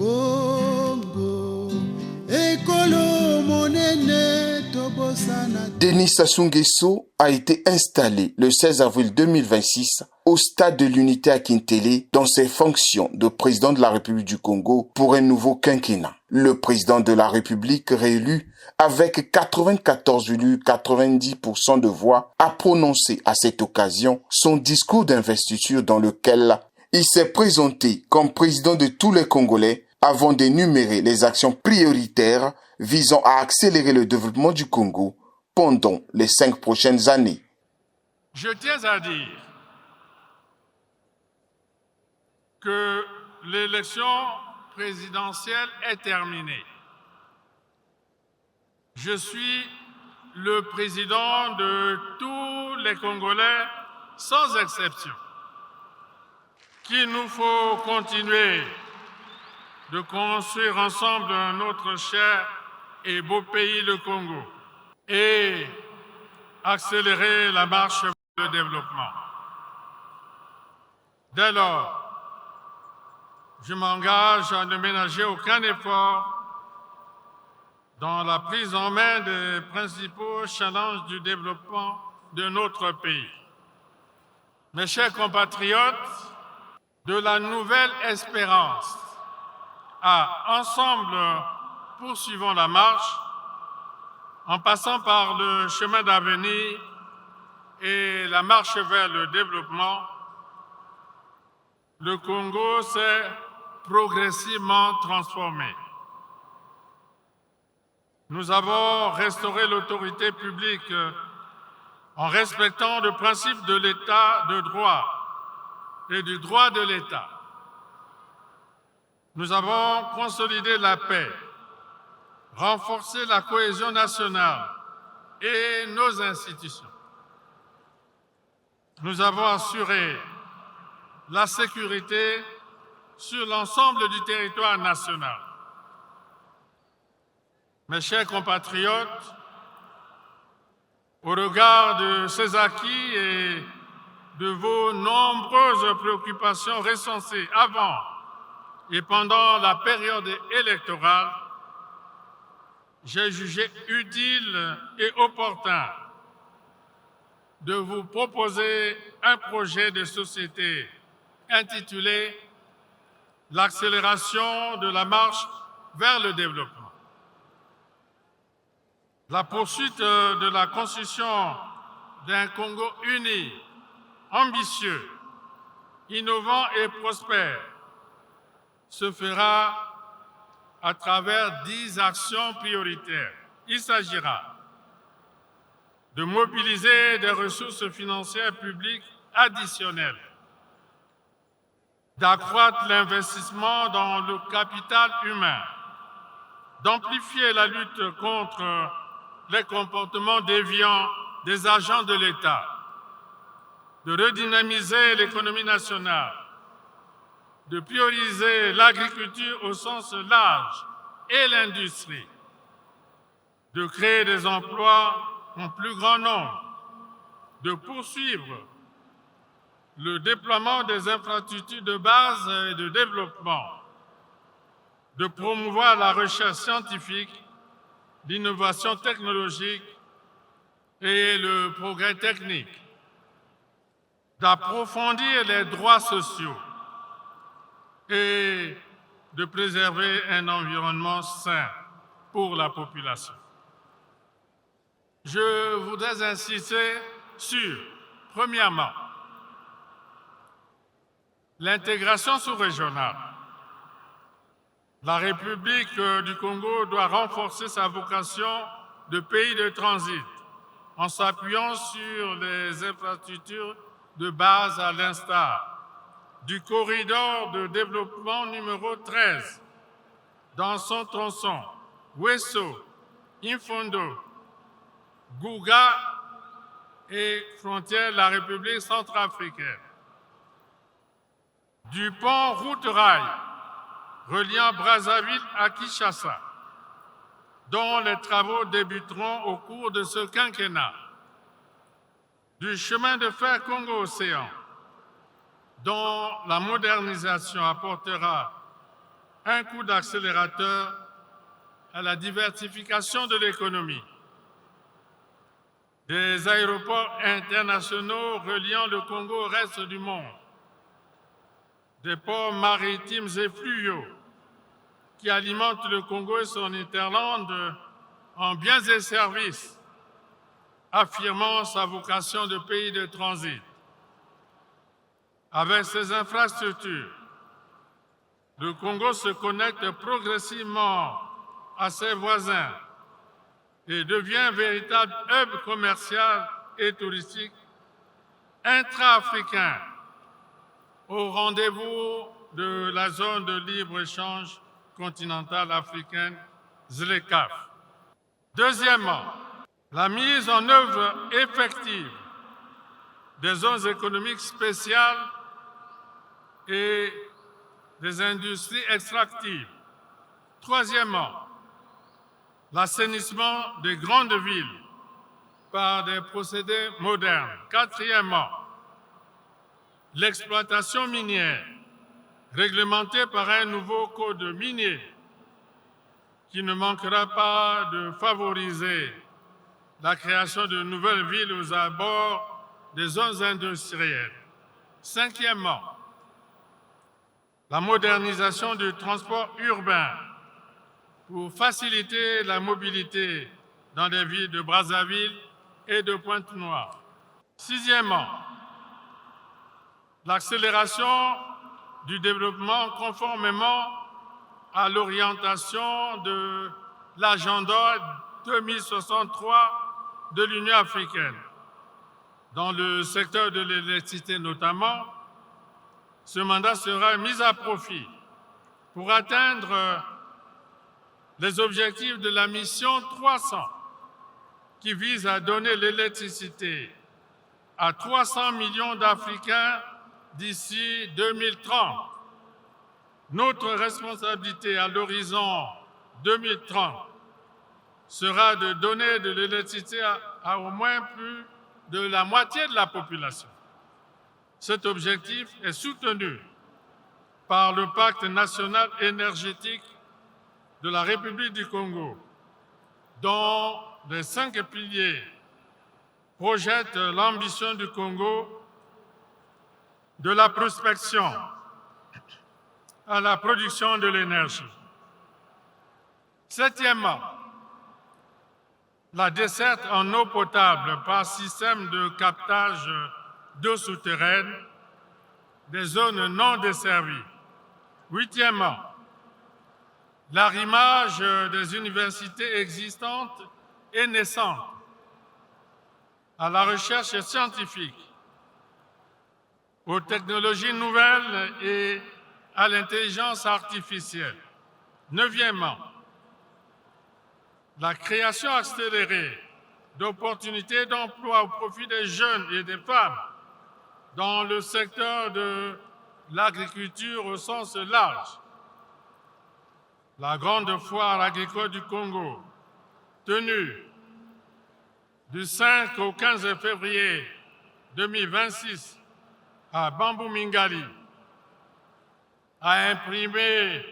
Congo, ekolo monene tobosana. Denis Sassou Nguesso a été installé le 16 avril 2026 au stade de l'Unité à Kintélé dans ses fonctions de président de la République du Congo pour un nouveau quinquennat. Le président de la République réélu avec 94,90% de voix a prononcé à cette occasion son discours d'investiture dans lequel il s'est présenté comme président de tous les Congolais avant d'énumérer les actions prioritaires visant à accélérer le développement du Congo pendant les 5 prochaines années. Je tiens à dire que l'élection présidentielle est terminée. Je suis le président de tous les Congolais, sans exception. Qu'il nous faut continuer de construire ensemble notre cher et beau pays, le Congo, et accélérer la marche vers le développement. Dès lors, je m'engage à ne ménager aucun effort dans la prise en main des principaux challenges du développement de notre pays. Mes chers compatriotes, de la nouvelle espérance à ensemble poursuivons la marche en passant par le chemin d'avenir et la marche vers le développement. Le Congo s'est progressivement transformé. Nous avons restauré l'autorité publique en respectant le principe de l'État de droit et du droit de l'État. Nous avons consolidé la paix, renforcé la cohésion nationale et nos institutions. Nous avons assuré la sécurité sur l'ensemble du territoire national. Mes chers compatriotes, au regard de ces acquis et de vos nombreuses préoccupations recensées avant et pendant la période électorale, j'ai jugé utile et opportun de vous proposer un projet de société intitulé « L'accélération de la marche vers le développement ». La poursuite de la construction d'un Congo uni, ambitieux, innovant et prospère se fera à travers 10 actions prioritaires. Il s'agira de mobiliser des ressources financières publiques additionnelles, d'accroître l'investissement dans le capital humain, d'amplifier la lutte contre les comportements déviants des agents de l'État, de redynamiser l'économie nationale, de prioriser l'agriculture au sens large et l'industrie, de créer des emplois en plus grand nombre, de poursuivre le déploiement des infrastructures de base et de développement, de promouvoir la recherche scientifique, l'innovation technologique et le progrès technique, d'approfondir les droits sociaux et de préserver un environnement sain pour la population. Je voudrais insister sur, premièrement, l'intégration sous-régionale. La République du Congo doit renforcer sa vocation de pays de transit en s'appuyant sur les infrastructures de base à l'instar du corridor de développement numéro 13 dans son tronçon Wesso, Infondo, Gouga et frontière de la République centrafricaine. Du pont route-rail reliant Brazzaville à Kinshasa, dont les travaux débuteront au cours de ce quinquennat. Du chemin de fer Congo-Océan, dont la modernisation apportera un coup d'accélérateur à la diversification de l'économie. Des aéroports internationaux reliant le Congo au reste du monde, des ports maritimes et fluviaux qui alimentent le Congo et son hinterland en biens et services, affirmant sa vocation de pays de transit. Avec ces infrastructures, le Congo se connecte progressivement à ses voisins et devient un véritable hub commercial et touristique intra-africain au rendez-vous de la zone de libre-échange continentale africaine, ZLECAf. Deuxièmement, la mise en œuvre effective des zones économiques spéciales et des industries extractives. Troisièmement, l'assainissement des grandes villes par des procédés modernes. Quatrièmement, l'exploitation minière réglementée par un nouveau code minier qui ne manquera pas de favoriser la création de nouvelles villes aux abords des zones industrielles. Cinquièmement, la modernisation du transport urbain pour faciliter la mobilité dans les villes de Brazzaville et de Pointe-Noire. Sixièmement, l'accélération du développement conformément à l'orientation de l'agenda 2063 de l'Union africaine. Dans le secteur de l'électricité notamment, ce mandat sera mis à profit pour atteindre les objectifs de la mission 300 qui vise à donner l'électricité à 300 millions d'Africains d'ici 2030. Notre responsabilité à l'horizon 2030 sera de donner de l'électricité à au moins plus de la moitié de la population. Cet objectif est soutenu par le Pacte national énergétique de la République du Congo, dont les 5 piliers projettent l'ambition du Congo de la prospection à la production de l'énergie. Septièmement, la desserte en eau potable par système de captage d'eau souterraine des zones non desservies. Huitièmement, l'arrimage des universités existantes et naissantes à la recherche scientifique, aux technologies nouvelles et à l'intelligence artificielle. Neuvièmement, la création accélérée d'opportunités d'emploi au profit des jeunes et des femmes dans le secteur de l'agriculture au sens large. La grande foire agricole du Congo, tenue du 5 au 15 février 2026 à Bambou-Mingali, a imprimé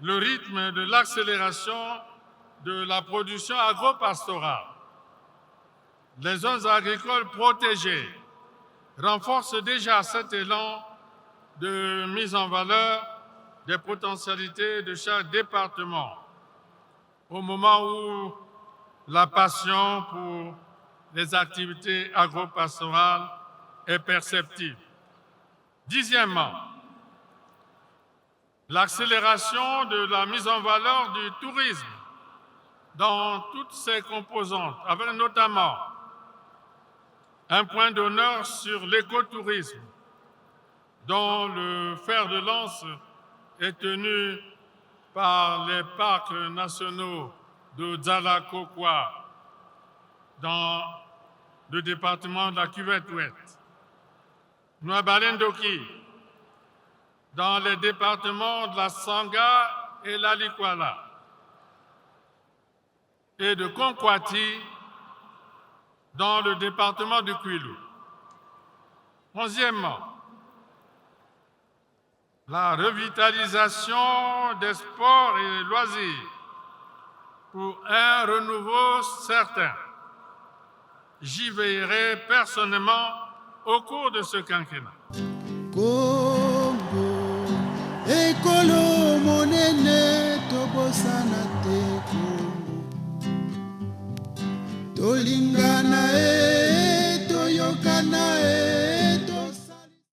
le rythme de l'accélération de la production agro-pastorale. Les zones agricoles protégées renforcent déjà cet élan de mise en valeur des potentialités de chaque département, au moment où la passion pour les activités agro-pastorales est perceptible. Dixièmement, l'accélération de la mise en valeur du tourisme dans toutes ses composantes, avec notamment un point d'honneur sur l'écotourisme, dont le fer de lance est tenu par les parcs nationaux de Dzala-Kokwa dans le département de la Cuvette-Ouest, Nwabalen-Doki dans les départements de la Sangha et la Likwala, et de Konkwati dans le département du Kwilu. Onzièmement, la revitalisation des sports et loisirs pour un renouveau certain. J'y veillerai personnellement au cours de ce quinquennat. Congo, ekolo monene tobosana te Congo. Tolingana